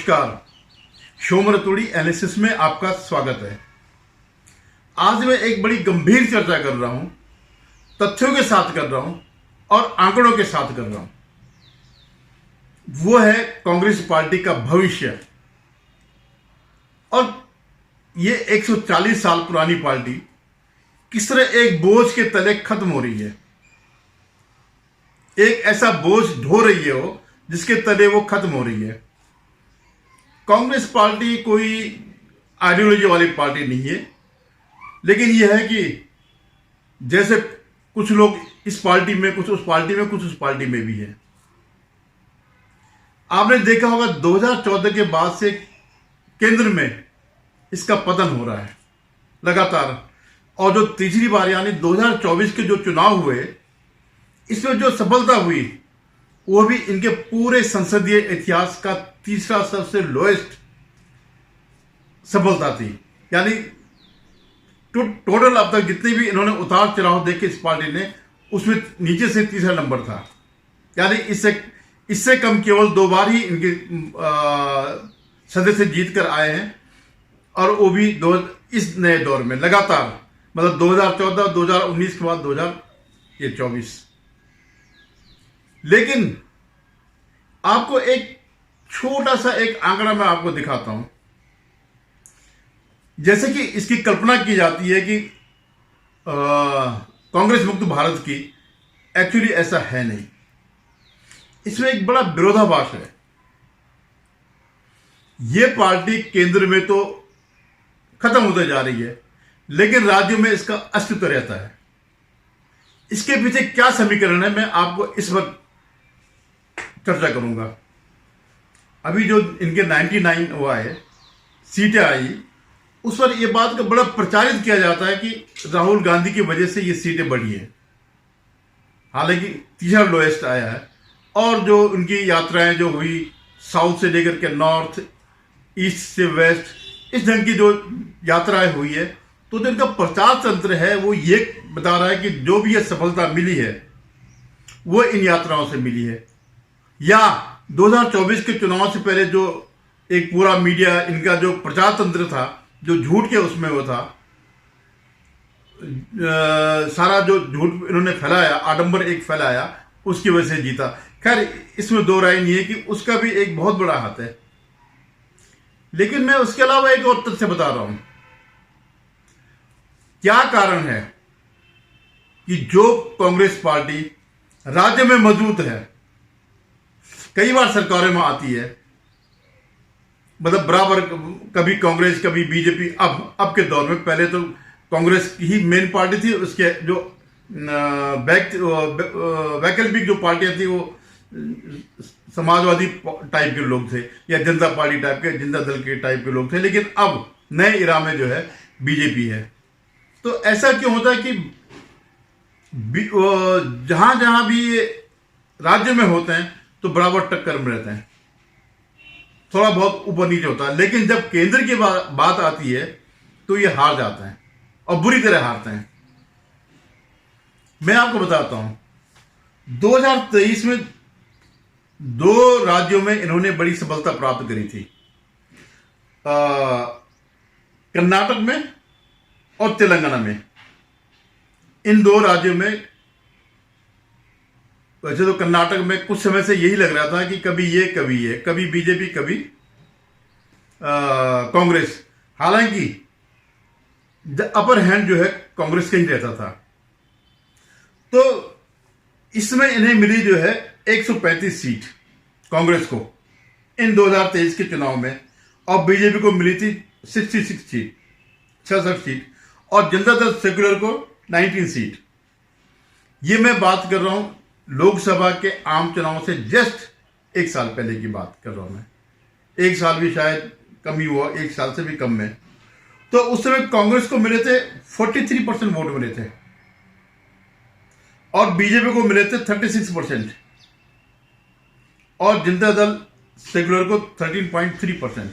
नमस्कार, शोम रतोड़ी एनालिसिस में आपका स्वागत है। आज मैं एक बड़ी गंभीर चर्चा कर रहा हूं, तथ्यों के साथ कर रहा हूं और आंकड़ों के साथ कर रहा हूं। वो है कांग्रेस पार्टी का भविष्य। और ये 140 साल पुरानी पार्टी किस तरह एक बोझ के तले खत्म हो रही है, एक ऐसा बोझ ढो रही है वो जिसके तले वो खत्म हो रही है। कांग्रेस पार्टी कोई आइडियोलॉजी वाली पार्टी नहीं है, लेकिन यह है कि जैसे कुछ लोग इस पार्टी में, कुछ उस पार्टी में, कुछ उस पार्टी में भी है। आपने देखा होगा 2014 के बाद से केंद्र में इसका पतन हो रहा है लगातार। और जो तीसरी बार यानी 2024 के जो चुनाव हुए, इसमें जो सफलता हुई वो भी इनके पूरे संसदीय इतिहास का तीसरा सबसे लोएस्ट सफलता थी। यानी टोटल अब तक जितने भी इन्होंने उतार चढ़ाव देखे इस पार्टी ने, उसमें नीचे से तीसरा नंबर था। यानी इससे कम केवल 2 बार ही इनके सदस्य जीत कर आए हैं, और वो भी इस नए दौर में लगातार, मतलब 2014, 2019 के बाद 2024। लेकिन आपको एक छोटा सा एक आंकड़ा मैं आपको दिखाता हूं। जैसे कि इसकी कल्पना की जाती है कि कांग्रेस मुक्त भारत की, एक्चुअली ऐसा है नहीं। इसमें एक बड़ा विरोधाभास है। यह पार्टी केंद्र में तो खत्म होते जा रही है, लेकिन राज्यों में इसका अस्तित्व रहता है। इसके पीछे क्या समीकरण है, मैं आपको इस वक्त चर्चा करूंगा। अभी जो इनके 99 हुआ है, सीटें आई, उस पर यह बात का बड़ा प्रचारित किया जाता है कि राहुल गांधी की वजह से ये सीटें बढ़ी है। हालांकि तीसरा लोएस्ट आया है। और जो उनकी यात्राएं जो हुई, साउथ से लेकर के नॉर्थ, ईस्ट से वेस्ट, इस ढंग की जो यात्राएं हुई है, तो जो इनका प्रचार तंत्र है वो ये बता रहा है कि जो भी ये सफलता मिली है वो इन यात्राओं से मिली है। या 2024 के चुनाव से पहले जो एक पूरा मीडिया, इनका जो प्रचार तंत्र था, जो झूठ के उसमें वो था, सारा जो झूठ इन्होंने फैलाया, आडंबर एक फैलाया, उसकी वजह से जीता। खैर, इसमें दो राय नहीं है कि उसका भी एक बहुत बड़ा हाथ है। लेकिन मैं उसके अलावा एक और तथ्य बता रहा हूं। क्या कारण है कि जो कांग्रेस पार्टी राज्य में मजबूत है, कई बार सरकारों में आती है, मतलब बराबर, कभी कांग्रेस कभी बीजेपी। अब के दौर में, पहले तो कांग्रेस ही मेन पार्टी थी, उसके जो वैकल्पिक जो पार्टियां थी वो समाजवादी टाइप के लोग थे, या जनता पार्टी टाइप के, जनता दल के टाइप के लोग थे। लेकिन अब नए इरा में जो है बीजेपी है। तो ऐसा क्यों होता है कि जहां जहां भी ये राज्य में होते हैं तो बराबर टक्कर में रहते हैं, थोड़ा बहुत ऊपर नीचे होता है। लेकिन जब केंद्र की बात आती है तो ये हार जाते हैं, और बुरी तरह हारते हैं। मैं आपको बताता हूं, 2023 में 2 राज्यों में इन्होंने बड़ी सफलता प्राप्त करी थी, कर्नाटक में और तेलंगाना में। इन 2 राज्यों में, वैसे तो कर्नाटक में कुछ समय से यही लग रहा था कि कभी ये कभी ये, कभी बीजेपी कभी कांग्रेस। हालांकि अपर हैंड जो है कांग्रेस का ही रहता था। तो इसमें इन्हें मिली जो है 135 सीट कांग्रेस को इन 2023 के चुनाव में, और बीजेपी को मिली थी 66 सीट, 66 सीट, और जनता दल सेक्युलर को 19 सीट। ये मैं बात कर रहा हूं लोकसभा के आम चुनाव से जस्ट 1 साल पहले की बात कर रहा हूं मैं। 1 साल भी शायद कम ही हुआ, 1 साल से भी कम में। तो उस समय कांग्रेस को मिले थे 43% वोट मिले थे, और बीजेपी को मिले थे 36%, और जनता दल सेक्युलर को 13.3%।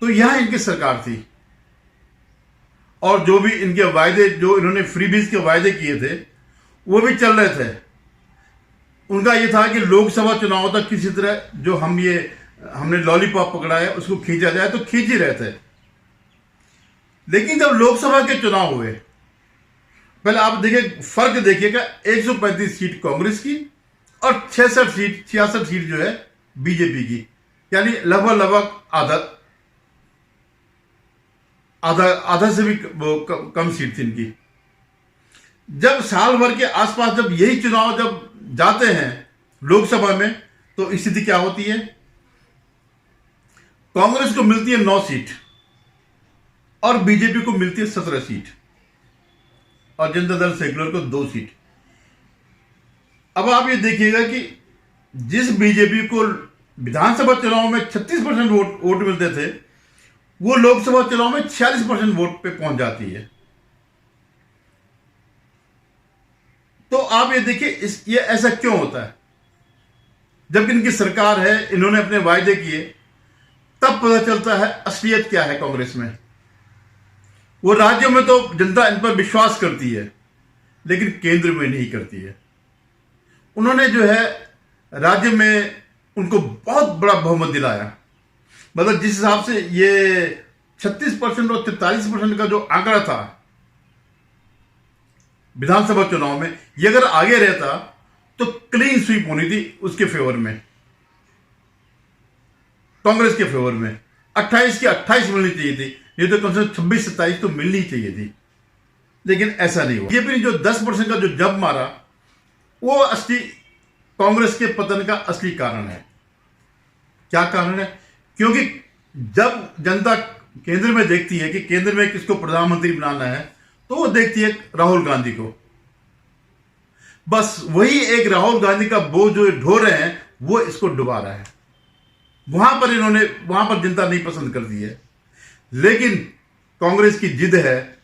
तो यहां इनकी सरकार थी। और जो भी इनके वायदे, जो इन्होंने फ्रीबीज के वायदे किए थे, वो भी चल रहे थे। उनका ये था कि लोकसभा चुनाव तक किसी तरह जो हम ये हमने लॉलीपॉप पकड़ा है, उसको खींचा जाए तो खींच ही रहे थे। लेकिन जब लोकसभा के चुनाव हुए, पहले आप देखिए, फर्क देखिएगा, 135 सीट कांग्रेस की और 66 सीट जो है बीजेपी की, यानी लगभग आधा से भी कम सीट थी इनकी। जब साल भर के आसपास जब यही चुनाव जब जाते हैं लोकसभा में, तो स्थिति क्या होती है? कांग्रेस को मिलती है 9 सीट और बीजेपी को मिलती है 17 सीट और जनता दल सेक्युलर को 2 सीट। अब आप ये देखिएगा कि जिस बीजेपी को विधानसभा चुनाव में 36% वोट मिलते थे, वो लोकसभा चुनाव में 46% वोट पे पहुंच जाती है। तो आप ये देखिए, ये ऐसा क्यों होता है? जबकि इनकी सरकार है, इन्होंने अपने वायदे किए, तब पता चलता है असलियत क्या है कांग्रेस में। वो राज्यों में तो जनता इन पर विश्वास करती है, लेकिन केंद्र में नहीं करती है। उन्होंने जो है राज्य में उनको बहुत बड़ा बहुमत दिलाया। मतलब जिस हिसाब से ये 36% और 43% का जो आंकड़ा था विधानसभा चुनाव में, ये अगर आगे रहता तो क्लीन स्वीप होनी थी उसके फेवर में, कांग्रेस के फेवर में। 28 की 28 मिलनी चाहिए थी, नहीं तो कम से कम 26-27 तो मिलनी चाहिए थी, लेकिन ऐसा नहीं हुआ। बीजेपी ने जो 10% का जो जंप मारा, वो असली कांग्रेस के पतन का असली कारण है। क्या कारण है? क्योंकि जब जनता केंद्र में देखती है कि केंद्र में किसको प्रधानमंत्री बनाना है, तो वो देखती है राहुल गांधी को। बस वही एक राहुल गांधी का बोझ जो ढो रहे हैं, वो इसको डुबा रहा है। वहां पर जनता नहीं पसंद करती है। लेकिन कांग्रेस की जिद है,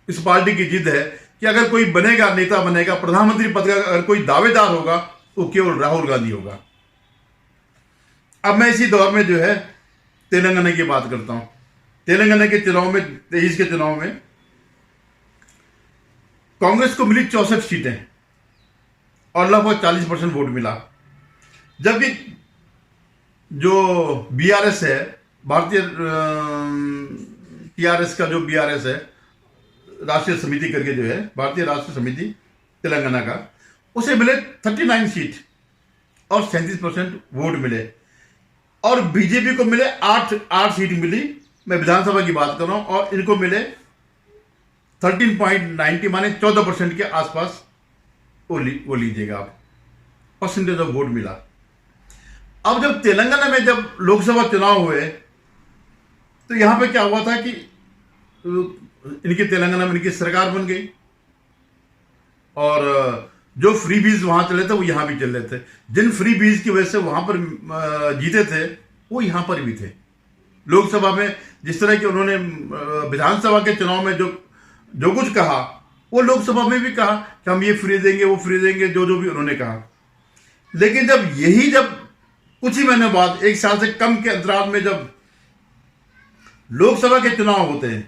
इस पार्टी की जिद है कि अगर कोई बनेगा, नेता बनेगा, प्रधानमंत्री पद का अगर कोई दावेदार होगा, वो केवल राहुल गांधी होगा। अब मैं इसी दौर में जो है तेलंगाना की बात करता हूं। तेलंगाना के चुनाव में, 23 के चुनाव में कांग्रेस को मिली 64 सीटें और लगभग 40% वोट मिला। जबकि जो बीआरएस है, भारतीय टीआरएस का जो बीआरएस है, राष्ट्रीय समिति करके जो है, भारतीय राष्ट्रीय समिति तेलंगाना का, उसे मिले 39 सीट और 37% वोट मिले। और बीजेपी को मिले 8 सीट मिली, मैं विधानसभा की बात कर रहा हूं, और इनको मिले 13.90 माने 14% के आसपास वो लीजिएगा आप, परसेंटेज ऑफ वोट मिला। अब जब तेलंगाना में जब लोकसभा चुनाव हुए, तो यहां पे क्या हुआ था कि इनकी तेलंगाना में इनकी सरकार बन गई और जो फ्री बीज वहां चले थे वो यहां भी चल रहे थे। जिन फ्री बीज की वजह से वहां पर जीते थे, वो यहां पर भी थे। लोकसभा में जिस तरह के उन्होंने विधानसभा के चुनाव में जो कुछ कहा, वो लोकसभा में भी कहा कि हम ये फ्री देंगे, वो फ्री देंगे, जो भी उन्होंने कहा। लेकिन जब कुछ ही महीने बाद, 1 साल से कम के अंतराल में जब लोकसभा के चुनाव होते हैं,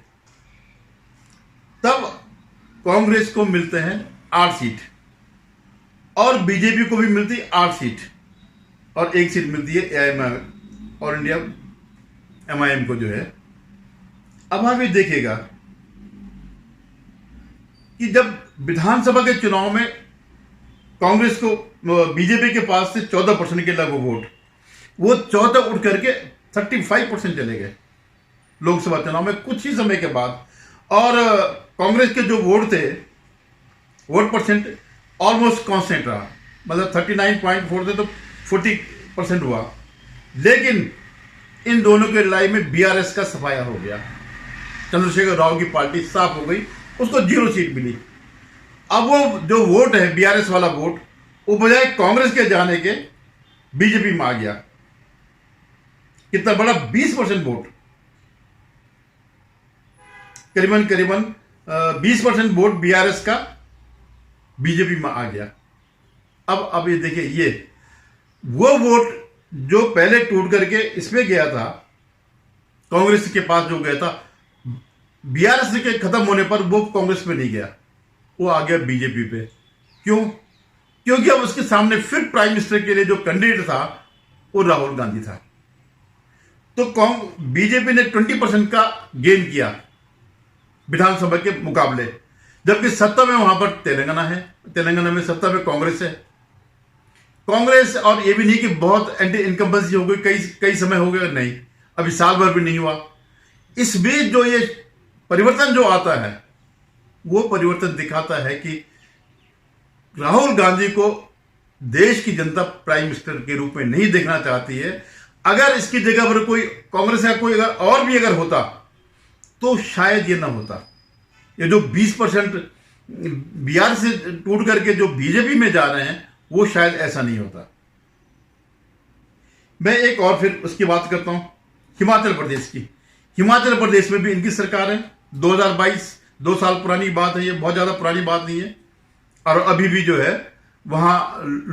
तब कांग्रेस को मिलते हैं 8 सीट और बीजेपी को भी मिलती 8 सीट और 1 सीट मिलती है एआईएम और इंडिया एमआईएम को जो है। अब आप ये देखिएगा कि जब विधानसभा के चुनाव में कांग्रेस को, बीजेपी के पास से 14% के लगभग वोट, वो 14 उठ करके 35% चले गए लोकसभा चुनाव में कुछ ही समय के बाद। और कांग्रेस के जो वोट थे, वोट परसेंट ऑलमोस्ट कांस्टेंट रहा, मतलब 39.4 थे तो 40% हुआ। लेकिन इन दोनों की लड़ाई में बीआरएस का सफाया हो गया, चंद्रशेखर राव की पार्टी साफ हो गई, उसको 0 सीट मिली। अब वो जो वोट है, बीआरएस वाला वोट, वो बजाय कांग्रेस के जाने के बीजेपी में आ गया। कितना बड़ा? 20% वोट, करीबन 20% वोट बीआरएस का बीजेपी में आ गया। अब ये देखिए, ये वो वोट जो पहले टूट करके इसमें गया था, कांग्रेस के पास जो गया था, बीआरएस के खत्म होने पर वो कांग्रेस में नहीं गया, वो आ गया बीजेपी पे। क्यों? क्योंकि अब उसके सामने फिर प्राइम मिनिस्टर के लिए जो कैंडिडेट था, वो राहुल गांधी था। तो बीजेपी ने 20% का गेन किया विधानसभा के मुकाबले, जबकि सत्ता में वहां पर तेलंगाना है, तेलंगाना में सत्ता में कांग्रेस है। कांग्रेस, और ये भी नहीं कि बहुत एंटी इनकम्बेंसी हो गई, कई समय हो गया, नहीं, अभी साल भर भी नहीं हुआ। इस बीच जो ये परिवर्तन जो आता है, वो परिवर्तन दिखाता है कि राहुल गांधी को देश की जनता प्राइम मिनिस्टर के रूप में नहीं देखना चाहती है। अगर इसकी जगह पर कोई कांग्रेस या कोई अगर होता तो शायद ये ना होता। ये जो 20% बिहार से टूट करके जो बीजेपी में जा रहे हैं, वो शायद ऐसा नहीं होता। मैं एक और फिर उसकी बात करता हूं, हिमाचल प्रदेश की। हिमाचल प्रदेश में भी इनकी सरकार है, 2022, 2 साल पुरानी बात है, ये बहुत ज्यादा पुरानी बात नहीं है। और अभी भी जो है वहां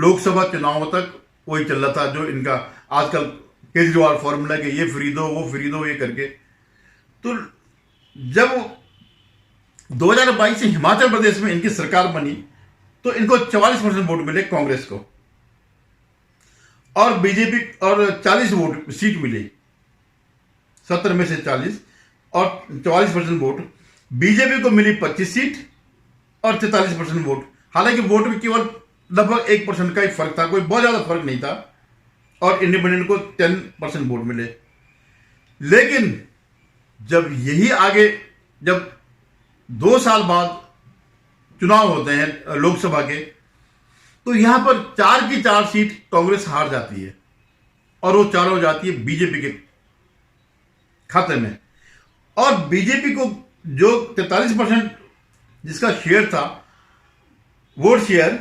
लोकसभा चुनावों तक वही चल रहा था जो इनका आजकल केजरीवाल फॉर्मूला के ये फ्री दो, वो फ्री दो, ये करके। तो जब 2022 से हिमाचल प्रदेश में इनकी सरकार बनी तो इनको 44% वोट मिले कांग्रेस को, और बीजेपी और 40 वोट सीट मिली, 70 में से 40, और 44% वोट बीजेपी को मिली, 25 सीट और 43% वोट। हालांकि वोट में केवल लगभग 1% का ही फर्क था, कोई बहुत ज्यादा फर्क नहीं था, और इंडिपेंडेंट को 10% वोट मिले। लेकिन जब यही आगे, जब 2 साल बाद चुनाव होते हैं लोकसभा के, तो यहां पर 4 की 4 सीट कांग्रेस हार जाती है, और वो चारों हो जाती है बीजेपी के खाते में। और बीजेपी को जो 43% जिसका शेयर था, वोट शेयर,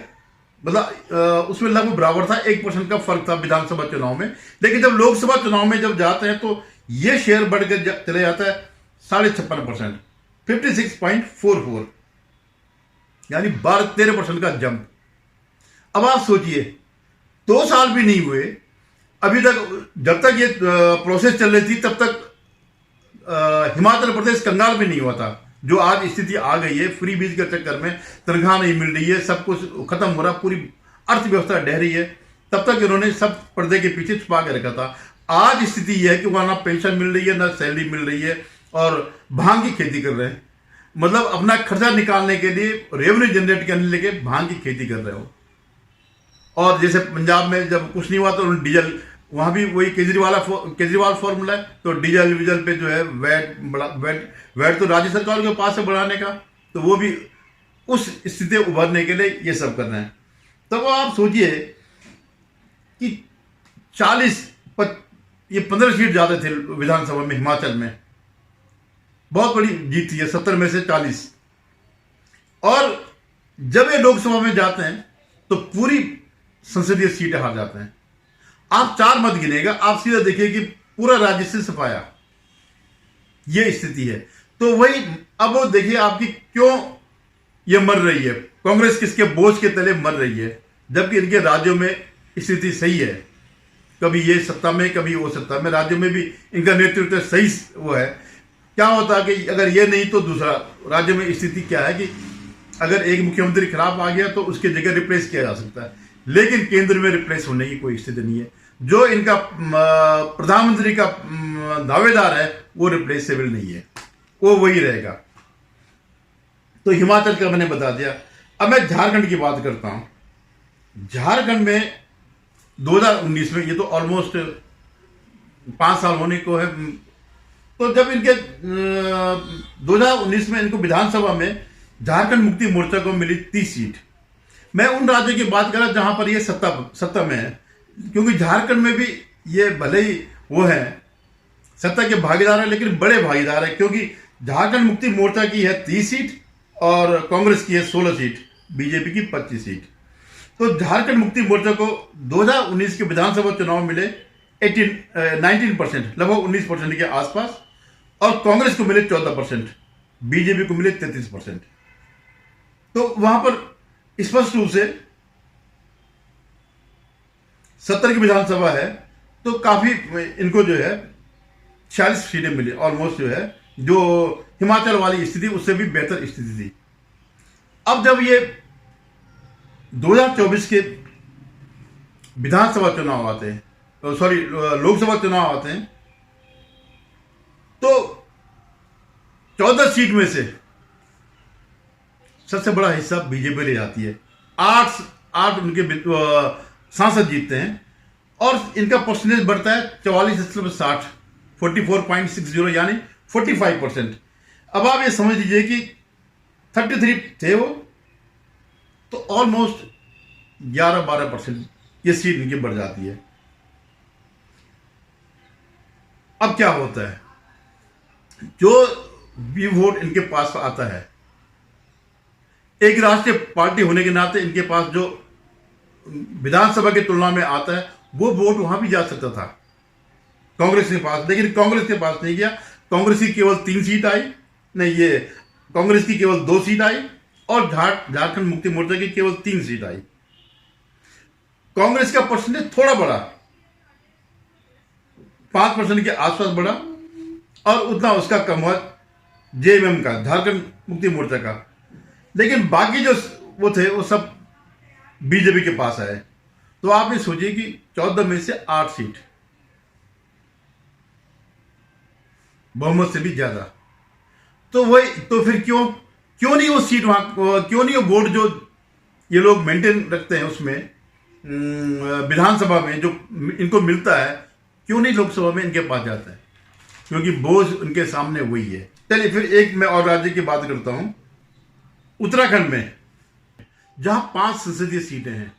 मतलब उसमें लगभग बराबर था, 1% का फर्क था विधानसभा चुनाव में। लेकिन जब लोकसभा चुनाव में जब जाते हैं तो ये शेयर बढ़ कर चले जाता है 56%, 56.44, यानी 12-13% का जंप। अब आप सोचिए, 2 साल भी नहीं हुए अभी तक, जब तक ये प्रोसेस चल रही थी तब तक हिमाचल प्रदेश कंगाल भी नहीं हुआ था। जो आज स्थिति आ गई है, फ्री बीज के चक्कर में तनख्वाह नहीं मिल रही है, सब कुछ खत्म हो रहा, पूरी अर्थव्यवस्था ढह रही है, तब तक इन्होंने सब पर्दे के पीछे छुपा के रखा था। आज स्थिति यह है कि वहां ना पेंशन मिल रही है, ना सैलरी मिल रही है, और भांग की खेती कर रहे हैं। मतलब अपना खर्चा निकालने के लिए, रेवेन्यू जनरेट करने के लिए भांग की खेती कर रहे हो। और जैसे पंजाब में जब कुछ नहीं हुआ तो डीजल, वहां भी वही केजरीवाल फॉर्मूला है, तो डीजल वीजल पे जो है वैट तो राज्य सरकार के पास है बढ़ाने का, तो वो भी उस स्थिति उभरने के लिए ये सब कर रहे हैं। तब आप सोचिए कि 15 सीट ज्यादा थे विधानसभा में, हिमाचल में बहुत बड़ी जीत थी, 70 में से 40। और जब ये लोकसभा में जाते हैं तो पूरी संसदीय सीटें हार जाते हैं। आप 4 मत गिनेगा, आप सीधा देखिए कि पूरा राज्य से सफाया, ये स्थिति है। तो वही, अब वो देखिए आपकी क्यों ये मर रही है, कांग्रेस किसके बोझ के तले मर रही है, जबकि इनके राज्यों में स्थिति सही है। कभी ये सत्ता में, कभी वो सत्ता में, राज्यों में भी इनका नेतृत्व सही वो है। क्या होता है कि अगर ये नहीं तो दूसरा, राज्य में स्थिति क्या है कि अगर एक मुख्यमंत्री खराब आ गया तो उसकी जगह रिप्लेस किया जा सकता है, लेकिन केंद्र में रिप्लेस होने की कोई स्थिति नहीं है। जो इनका प्रधानमंत्री का दावेदार है वो रिप्लेसेबल नहीं है, वो वही रहेगा। तो हिमाचल का मैंने बता दिया। अब मैं झारखंड की बात करता हूं। झारखंड में 2019 में, ये तो ऑलमोस्ट 5 साल होने को है, तो जब इनके 2019 में इनको विधानसभा में झारखंड मुक्ति मोर्चा को मिली 30 सीट। मैं उन राज्यों की बात कर रहा जहां पर ये सत्ता में है, क्योंकि झारखंड में भी ये भले ही वो है सत्ता के भागीदार है, लेकिन बड़े भागीदार है, क्योंकि झारखंड मुक्ति मोर्चा की है 30 सीट और कांग्रेस की है 16 सीट, बीजेपी की 25 सीट। तो झारखंड मुक्ति मोर्चा को 2019 के विधानसभा चुनाव मिले 19%, लगभग 19% के आसपास, और कांग्रेस को मिले 14%, बीजेपी को मिले 33%। तो वहां पर स्पष्ट रूप से 70 की विधानसभा है, तो काफी इनको जो है 46 सीटें मिली, ऑलमोस्ट जो है, जो हिमाचल वाली स्थिति उससे भी बेहतर स्थिति थी। अब जब ये 2024 के विधानसभा चुनाव आते हैं, सॉरी लोकसभा चुनाव आते हैं, 14 सीट में से सबसे बड़ा हिस्सा बीजेपी ले जाती है। आठ आठ उनके सांसद जीतते हैं और इनका परसेंटेज बढ़ता है 44.60, 44.60 यानी 45%। अब आप ये समझ लीजिए कि 33 थे वो, तो ऑलमोस्ट 11-12% ये सीट इनकी बढ़ जाती है। अब क्या होता है, जो भी वोट इनके पास आता है, एक राष्ट्रीय पार्टी होने के नाते इनके पास जो विधानसभा की तुलना में आता है वो वोट वहां भी जा सकता था कांग्रेस के पास, लेकिन कांग्रेस के पास नहीं गया। कांग्रेस की केवल 3 सीट आई, नहीं ये कांग्रेस की केवल 2 सीट आई और झारखंड मुक्ति मोर्चा की केवल 3 सीट आई। कांग्रेस का परसेंटेज थोड़ा बढ़ा, 5% के आसपास बढ़ा और उतना उसका कम हुआ जेएमएम का, झारखंड मुक्ति मोर्चा का। लेकिन बाकी जो वो थे वो सब बीजेपी के पास आए। तो आप ये सोचिए कि 14 में से 8 सीट, बहुमत से भी ज्यादा। तो वही, तो फिर क्यों नहीं वो सीट वहां, क्यों नहीं वो वोट जो ये लोग मेंटेन रखते हैं उसमें विधानसभा में जो इनको मिलता है, क्यों नहीं लोकसभा में इनके पास जाता है? क्योंकि बोझ उनके सामने वही है। चलिए फिर एक मैं और राज्य की बात करता हूं। उत्तराखंड में जहां 5 संसदीय सीटें हैं,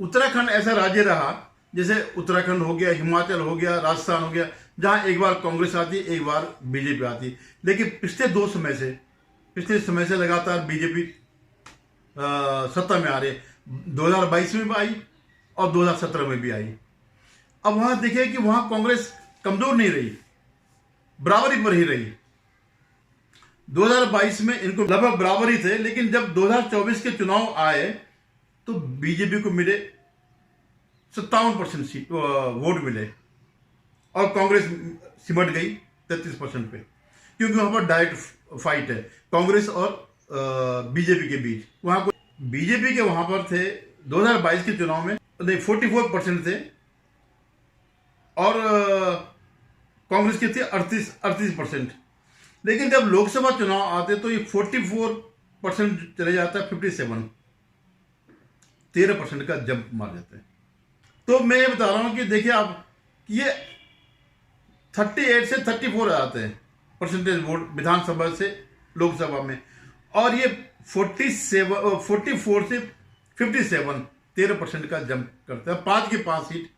उत्तराखंड ऐसा राज्य रहा जैसे उत्तराखंड हो गया, हिमाचल हो गया, राजस्थान हो गया, जहां एक बार कांग्रेस आती है, एक बार बीजेपी आती है। लेकिन पिछले समय से लगातार बीजेपी सत्ता में आ रही है। 2022 में भी आई और 2017 में भी आई। अब वहां देखिए कि वहां कांग्रेस कमजोर नहीं रही, बराबरी पर ही रही। 2022 में इनको लगभग बराबरी थे, लेकिन जब 2024 के चुनाव आए तो बीजेपी को मिले 57% वोट मिले और कांग्रेस सिमट गई 33% पे, क्योंकि वहां पर डायरेक्ट फाइट है कांग्रेस और बीजेपी के बीच। वहां को बीजेपी के वहां पर थे 2022 के चुनाव में 44% थे और कांग्रेस के थे 38%। लेकिन जब लोकसभा चुनाव आते तो ये 44% चले जाता है 57, 13% का जंप मार जाते हैं। तो मैं ये बता रहा हूं कि देखिए आप, ये 38 से 34 आते हैं परसेंटेज वोट विधानसभा से लोकसभा में, और ये 44 से 57, 13% का जंप करता है। 5 की 5 सीट